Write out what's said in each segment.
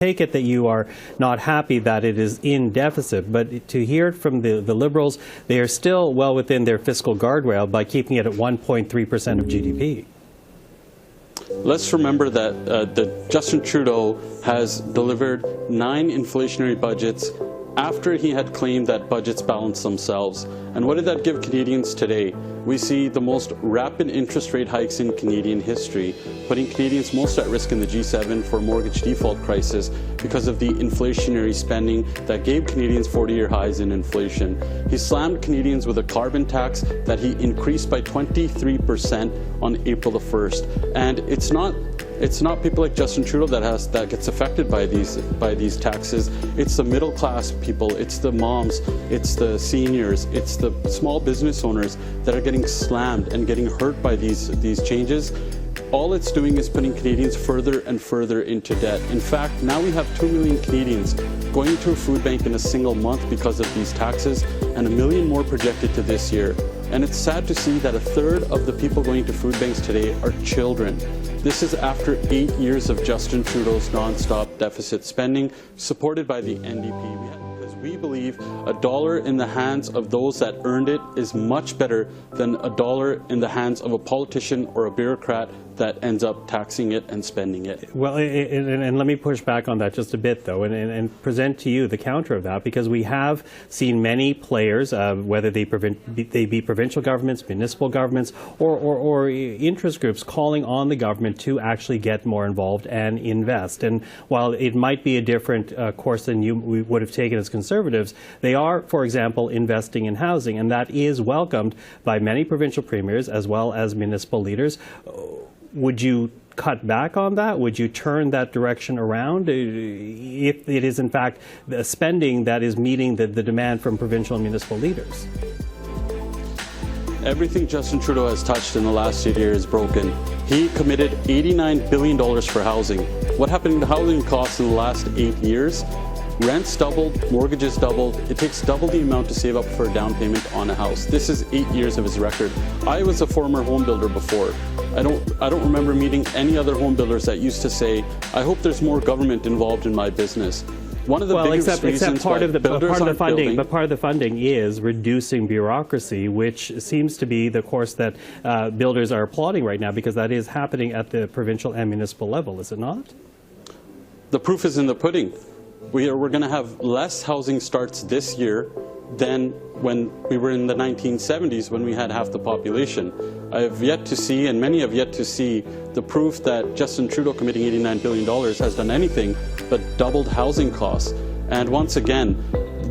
take it that you are not happy that it is in deficit, but to hear it from the Liberals, they are still well within their fiscal guardrail by keeping it at 1.3% of GDP. Let's remember that Justin Trudeau has delivered 9 inflationary budgets after he had claimed that budgets balance themselves. And what did that give Canadians today? We see the most rapid interest rate hikes in Canadian history, putting Canadians most at risk in the G7 for a mortgage default crisis because of the inflationary spending that gave Canadians 40-year highs in inflation. He slammed Canadians with a carbon tax that he increased by 23% on April the 1st. And it's not people like Justin Trudeau that gets affected by these taxes. It's the middle class people, it's the moms, it's the seniors, it's the small business owners that are getting slammed and getting hurt by these changes. All it's doing is putting Canadians further and further into debt. In fact, now we have 2 million Canadians going to a food bank in a single month because of these taxes, and 1 million more projected to this year. And it's sad to see that 1/3 of the people going to food banks today are children. This is after 8 years of Justin Trudeau's non-stop deficit spending, supported by the NDP. Because we believe $1 in the hands of those that earned it is much better than $1 in the hands of a politician or a bureaucrat that ends up taxing it and spending it. Well, and let me push back on that just a bit, though, and present to you the counter of that, because we have seen many players, whether they be provincial governments, municipal governments, or interest groups, calling on the government to actually get more involved and invest. And while it might be a different course than we would have taken as Conservatives, they are, for example, investing in housing, and that is welcomed by many provincial premiers as well as municipal leaders. Would you cut back on that? Would you turn that direction around if it is, in fact, the spending that is meeting the demand from provincial and municipal leaders? Everything Justin Trudeau has touched in the last 8 years is broken. He committed $89 billion for housing. What happened to housing costs in the last 8 years? Rents doubled, mortgages doubled. It takes double the amount to save up for a down payment on a house. This is 8 years of his record. I was a former home builder before. I don't remember meeting any other home builders that used to say, I hope there's more government involved in my business. One of the biggest reasons part of the funding, building, but part of the funding is reducing bureaucracy, which seems to be the course that builders are applauding right now, because that is happening at the provincial and municipal level, is it not? The proof is in the pudding. We're going to have less housing starts this year than when we were in the 1970s, when we had half the population. I have yet to see, and many have yet to see, the proof that Justin Trudeau committing $89 billion has done anything but doubled housing costs. And once again,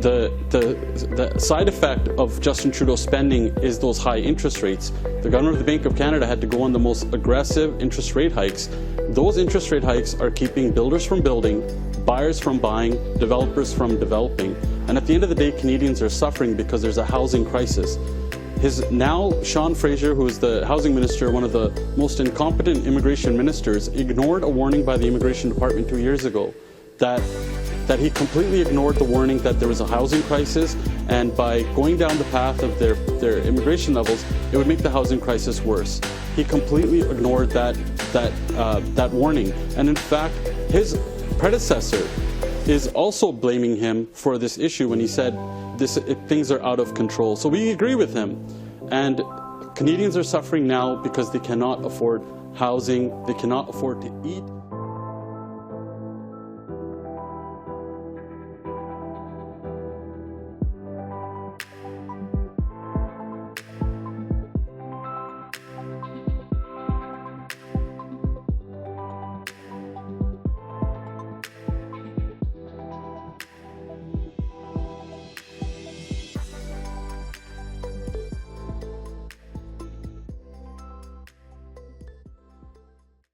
the side effect of Justin Trudeau's spending is those high interest rates. The governor of the Bank of Canada had to go on the most aggressive interest rate hikes. Those interest rate hikes are keeping builders from building, buyers from buying, developers from developing. And at the end of the day, Canadians are suffering because there's a housing crisis. Sean Fraser, who is the housing minister, one of the most incompetent immigration ministers, ignored a warning by the Immigration Department 2 years ago that he completely ignored the warning that there was a housing crisis, and by going down the path of their immigration levels, it would make the housing crisis worse. He completely ignored that warning. And in fact, his predecessor is also blaming him for this issue when he said things are out of control. So we agree with him. And Canadians are suffering now because they cannot afford housing, they cannot afford to eat.